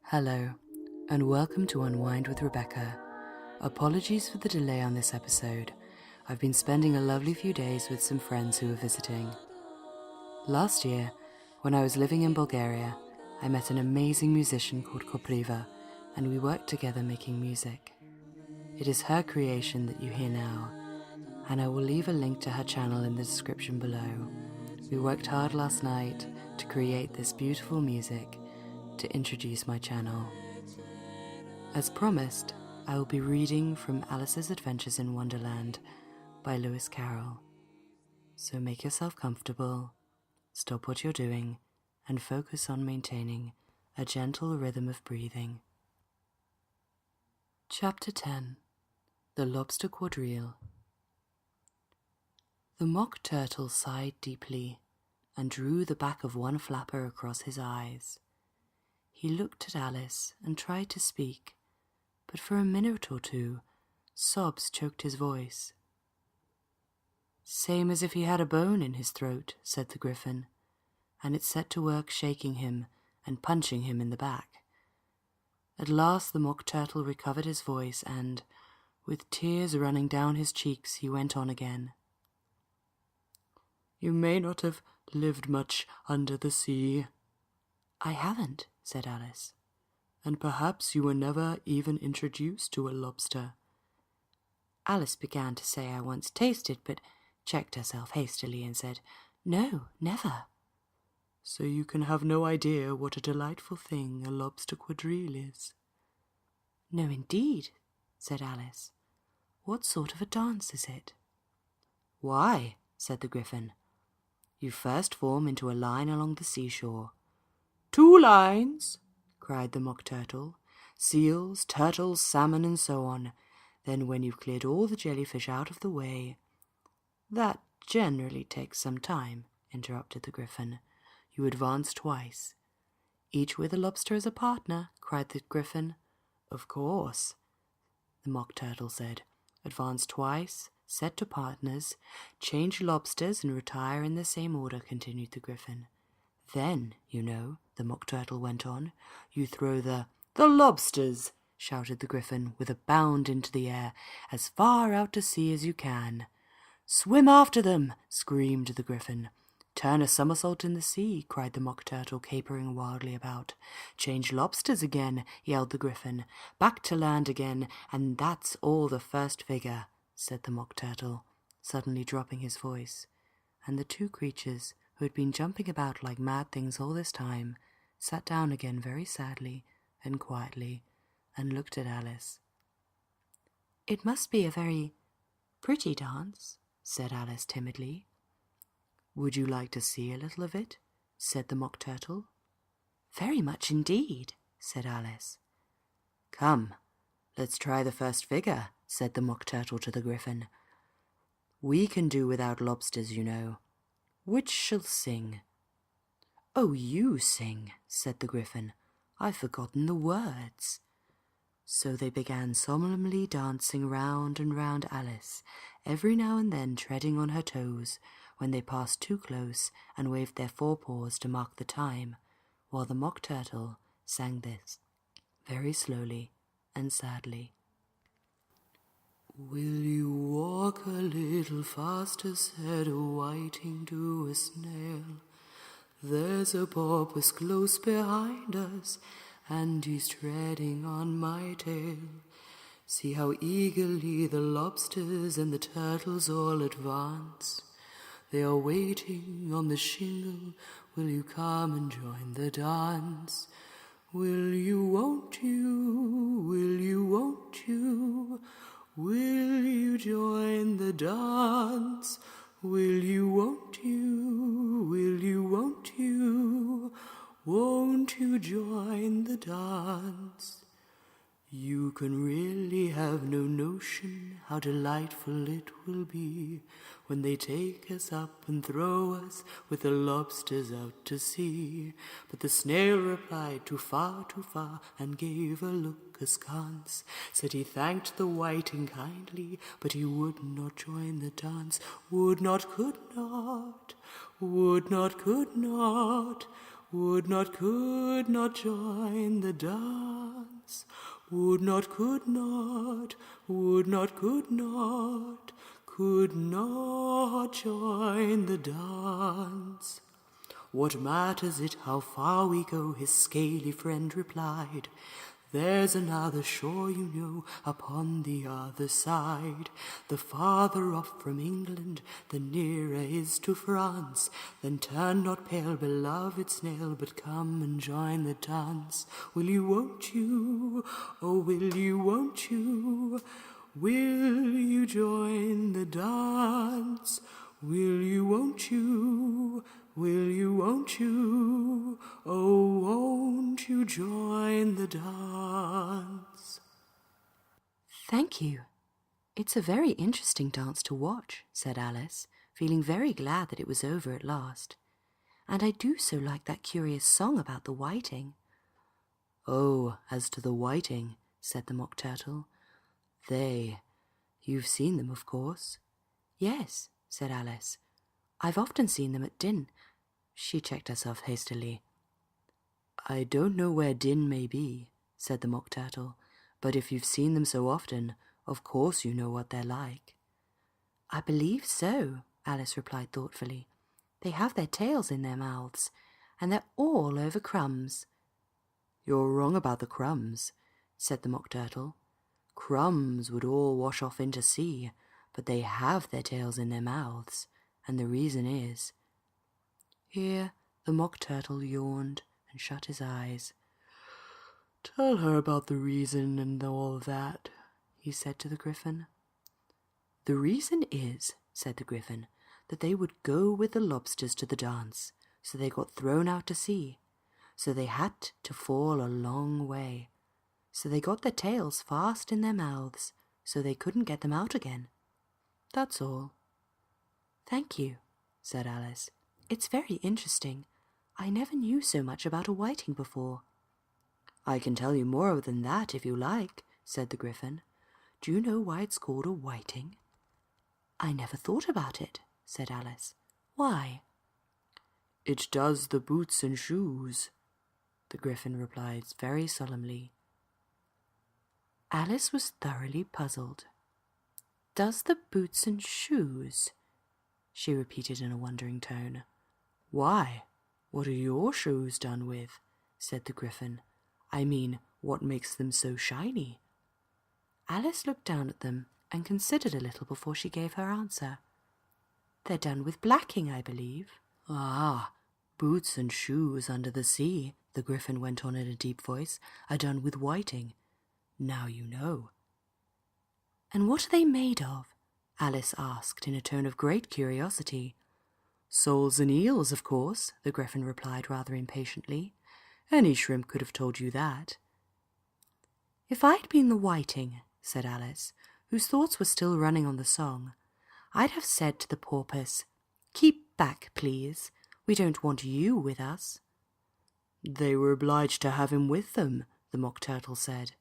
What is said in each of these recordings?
Hello, and welcome to Unwind with Rebecca. Apologies for the delay on this episode. I've been spending a lovely few days with some friends who are visiting. Last year, when I was living in Bulgaria, I met an amazing musician called Kopriva, and we worked together making music. It is her creation that you hear now, and I will leave a link to her channel in the description below. We worked hard last night to create this beautiful music to introduce my channel. As promised, I will be reading from Alice's Adventures in Wonderland by Lewis Carroll. So make yourself comfortable, stop what you're doing, and focus on maintaining a gentle rhythm of breathing. Chapter 10. The Lobster Quadrille. The Mock Turtle sighed deeply and drew the back of one flapper across his eyes. He looked at Alice and tried to speak, but for a minute or two, sobs choked his voice. "Same as if he had a bone in his throat," said the Griffin, and it set to work shaking him and punching him in the back. At last the Mock Turtle recovered his voice and, with tears running down his cheeks, he went on again. "You may not have lived much under the sea." "I haven't," said Alice. "And perhaps you were never even introduced to a lobster." Alice began to say I once tasted, but checked herself hastily and said, "No, never." "So you can have no idea what a delightful thing a lobster quadrille is." "No, indeed," said Alice. "What sort of a dance is it?" "Why," said the Griffin, "you first form into a line along the seashore." "Two lines!" cried the Mock Turtle. "Seals, turtles, salmon, and so on. Then when you've cleared all the jellyfish out of the way—" "That generally takes some time," interrupted the Griffin. "You advance twice." "Each with a lobster as a partner," cried the Griffin. "Of course," the Mock Turtle said. "Advance twice, set to partners, change lobsters and retire in the same order," continued the Griffin. "Then, you know," the Mock Turtle went on, "you throw the—" "The lobsters!" shouted the Griffin, with a bound into the air, "as far out to sea as you can." "Swim after them!" screamed the Griffin. "Turn a somersault in the sea!" cried the Mock Turtle, capering wildly about. "Change lobsters again!" yelled the Griffin. "Back to land again, and that's all the first figure," said the Mock Turtle, suddenly dropping his voice, and the two creatures, who had been jumping about like mad things all this time, sat down again very sadly and quietly and looked at Alice. "It must be a very pretty dance," said Alice timidly. "Would you like to see a little of it?" said the Mock Turtle. "Very much indeed," said Alice. "Come, let's try the first figure," said the Mock Turtle to the Griffin. "We can do without lobsters, you know. Which shall sing?" "Oh, you sing," said the Griffin. "I've forgotten the words." So they began solemnly dancing round and round Alice, every now and then treading on her toes when they passed too close and waved their forepaws to mark the time, while the Mock Turtle sang this, very slowly and sadly. "Will you walk a little faster," said a whiting to a snail. "There's a porpoise close behind us, and he's treading on my tail. See how eagerly the lobsters and the turtles all advance. They are waiting on the shingle. Will you come and join the dance? Will you, won't you? Will you, won't you? Will you join the dance? Will you, won't you? Will you, won't you? Won't you join the dance? You can really have no notion how delightful it will be when they take us up and throw us with the lobsters out to sea." But the snail replied, too far, and gave a look askance. Said he thanked the whiting kindly, but he would not join the dance. Would not, could not, would not, could not, would not, could not join the dance, would not, could not, would not, could not join the dance. What matters it how far we go, his scaly friend replied. There's another shore, you know, upon the other side. The farther off from England, the nearer is to France. Then turn not pale, beloved snail, but come and join the dance. Will you, won't you? Oh, will you, won't you? Will you join the dance? Will you, won't you? Will you, won't you? Oh, won't you join the dance? Thank you. It's a very interesting dance to watch, said Alice, feeling very glad that it was over at last. And I do so like that curious song about the whiting. Oh, as to the whiting, said the Mock Turtle, you've seen them, of course. Yes, said Alice. I've often seen them at Din. She checked herself hastily. I don't know where Din may be, said the Mock Turtle, but if you've seen them so often, of course you know what they're like. I believe so, Alice replied thoughtfully. They have their tails in their mouths, and they're all over crumbs. You're wrong about the crumbs, said the Mock Turtle. Crumbs would all wash off into sea, but they have their tails in their mouths, and the reason is... Here the Mock Turtle yawned and shut his eyes. Tell her about the reason and all that, he said to the Gryphon. The reason is, said the Gryphon, that they would go with the lobsters to the dance, so they got thrown out to sea, so they had to fall a long way, so they got their tails fast in their mouths, so they couldn't get them out again. That's all. Thank you, said Alice. It's very interesting. I never knew so much about a whiting before. I can tell you more than that if you like, said the Gryphon. Do you know why it's called a whiting? I never thought about it, said Alice. Why? It does the boots and shoes, the Gryphon replied very solemnly. Alice was thoroughly puzzled. Does the boots and shoes? She repeated in a wondering tone. Why, what are your shoes done with? Said the Gryphon. I mean, what makes them so shiny? Alice looked down at them and considered a little before she gave her answer. They're done with blacking, I believe. Ah, boots and shoes under the sea, the Gryphon went on in a deep voice, are done with whiting. Now you know. And what are they made of? Alice asked in a tone of great curiosity. Soles and eels, of course, the Gryphon replied rather impatiently. Any shrimp could have told you that. If I'd been the whiting, said Alice, whose thoughts were still running on the song, I'd have said to the porpoise, Keep back, please. We don't want you with us. They were obliged to have him with them, the Mock Turtle said.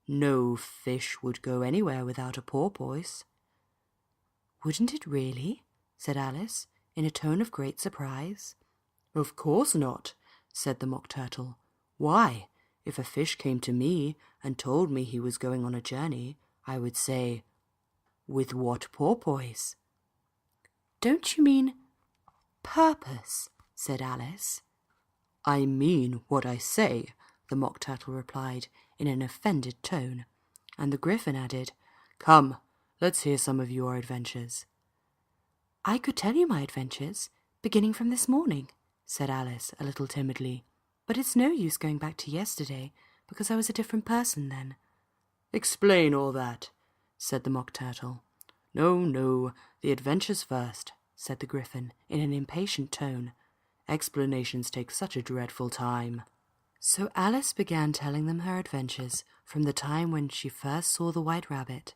No fish would go anywhere without a porpoise. Wouldn't it really? Said Alice, in a tone of great surprise. Of course not, said the Mock Turtle. Why, if a fish came to me and told me he was going on a journey, I would say, With what porpoise? Don't you mean purpose? Said Alice. I mean what I say, the Mock Turtle replied in an offended tone, and the Gryphon added, Come, let's hear some of your adventures. I could tell you my adventures, beginning from this morning, said Alice a little timidly, but it's no use going back to yesterday, because I was a different person then. Explain all that, said the Mock Turtle. No, no, the adventures first, said the Gryphon in an impatient tone. Explanations take such a dreadful time. So Alice began telling them her adventures from the time when she first saw the White Rabbit.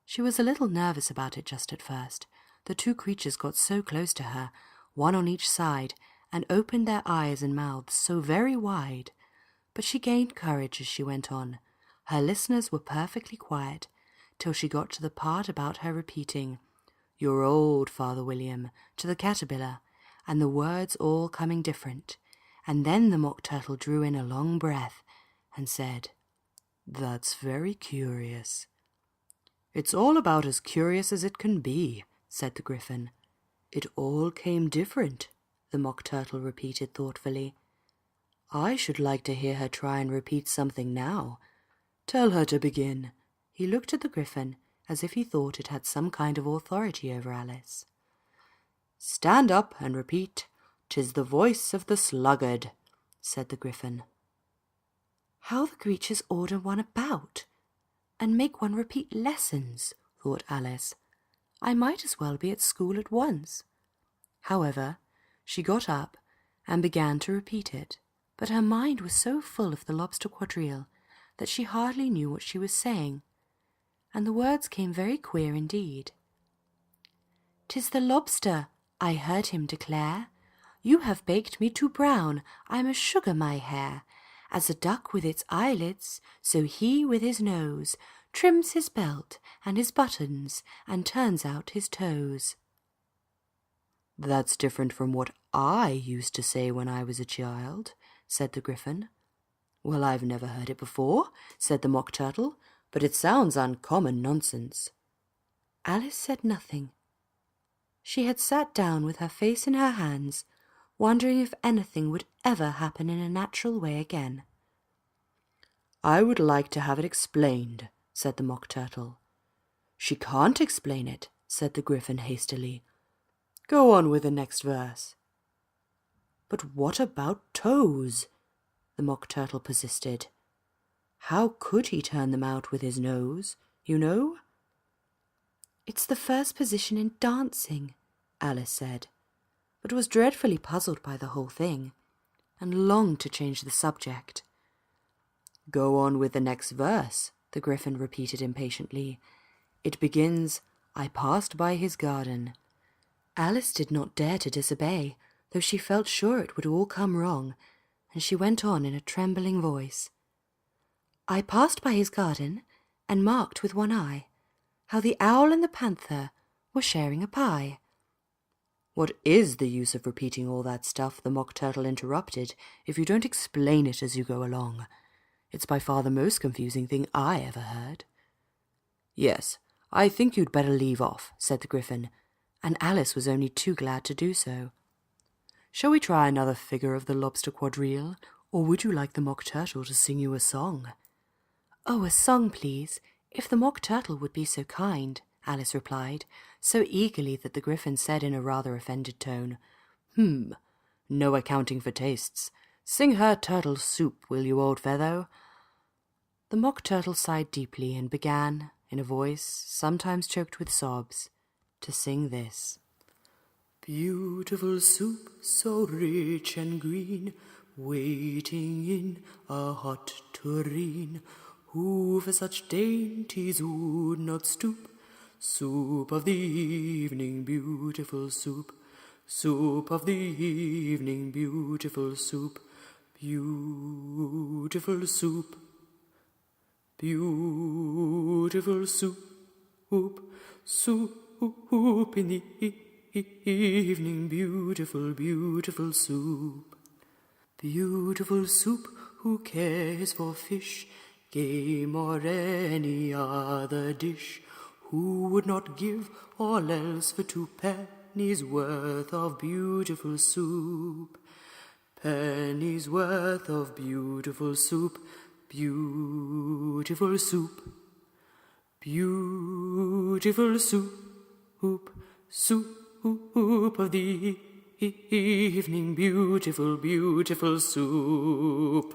She was a little nervous about it just at first. The two creatures got so close to her, one on each side, and opened their eyes and mouths so very wide. But she gained courage as she went on. Her listeners were perfectly quiet, till she got to the part about her repeating, You're old, Father William, to the caterpillar, and the words all coming different, and then the Mock Turtle drew in a long breath and said, "That's very curious." "It's all about as curious as it can be," said the Gryphon. "It all came different," the Mock Turtle repeated thoughtfully. "I should like to hear her try and repeat something now. Tell her to begin." He looked at the Gryphon as if he thought it had some kind of authority over Alice. "Stand up and repeat, "'Tis the voice of the sluggard,'" said the Gryphon. "How the creatures order one about, and make one repeat lessons," thought Alice. "I might as well be at school at once." However, she got up and began to repeat it, but her mind was so full of the lobster quadrille that she hardly knew what she was saying, and the words came very queer indeed. "'Tis the lobster," I heard him declare. "You have baked me too brown, I must sugar my hair. As a duck with its eyelids, so he with his nose trims his belt and his buttons and turns out his toes." "That's different from what I used to say when I was a child," said the Gryphon. "Well, I've never heard it before," said the Mock Turtle, "but it sounds uncommon nonsense." Alice said nothing. She had sat down with her face in her hands, wondering if anything would ever happen in a natural way again. "I would like to have it explained," said the Mock Turtle. "She can't explain it," said the Gryphon hastily. "Go on with the next verse." "But what about toes?" the Mock Turtle persisted. "How could he turn them out with his nose, you know?" "It's the first position in dancing," Alice said, but was dreadfully puzzled by the whole thing, and longed to change the subject. "Go on with the next verse," the Gryphon repeated impatiently. "It begins, 'I passed by his garden.'" Alice did not dare to disobey, though she felt sure it would all come wrong, and she went on in a trembling voice. "I passed by his garden, and marked with one eye how the owl and the panther were sharing a pie." "What is the use of repeating all that stuff?" the Mock Turtle interrupted, "if you don't explain it as you go along. It's by far the most confusing thing I ever heard." "Yes, I think you'd better leave off," said the Gryphon, and Alice was only too glad to do so. "Shall we try another figure of the lobster quadrille, or would you like the Mock Turtle to sing you a song?" "Oh, a song, please, if the Mock Turtle would be so kind," Alice replied, so eagerly that the Gryphon said in a rather offended tone, No accounting for tastes. Sing her turtle soup, will you, old fellow?" The Mock Turtle sighed deeply and began, in a voice sometimes choked with sobs, to sing this. "Beautiful soup, so rich and green, waiting in a hot tureen. Who for such dainties would not stoop? Soup of the evening, beautiful soup. Soup of the evening, beautiful soup. Beautiful soup. Beautiful soup. Soup in the evening, beautiful, beautiful soup. Beautiful soup, who cares for fish, game, or any other dish? Who would not give all else for 2 pennies worth of beautiful soup? Pennies worth of beautiful soup, beautiful soup. Beautiful soup, soup of the evening, beautiful, beautiful soup.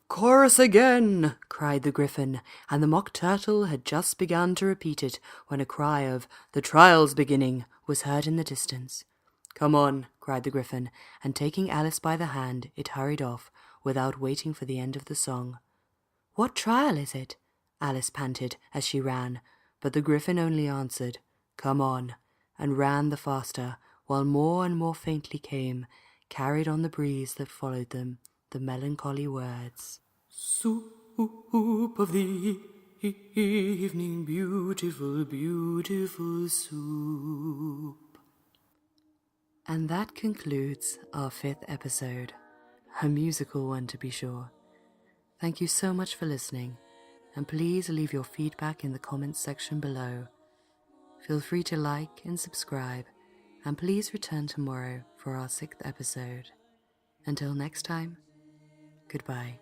"Chorus again!" cried the Gryphon, and the Mock Turtle had just begun to repeat it when a cry of "The trial's beginning" was heard in the distance. "Come on," cried the Gryphon, and taking Alice by the hand, it hurried off, without waiting for the end of the song. "What trial is it?" Alice panted as she ran, but the Gryphon only answered, "Come on," and ran the faster, while more and more faintly came, carried on the breeze that followed them, the melancholy words, "Soup of the evening, beautiful, beautiful soup." And that concludes our 5th episode. A musical one, to be sure. Thank you so much for listening, and please leave your feedback in the comments section below. Feel free to like and subscribe, and please return tomorrow for our 6th episode. Until next time, goodbye.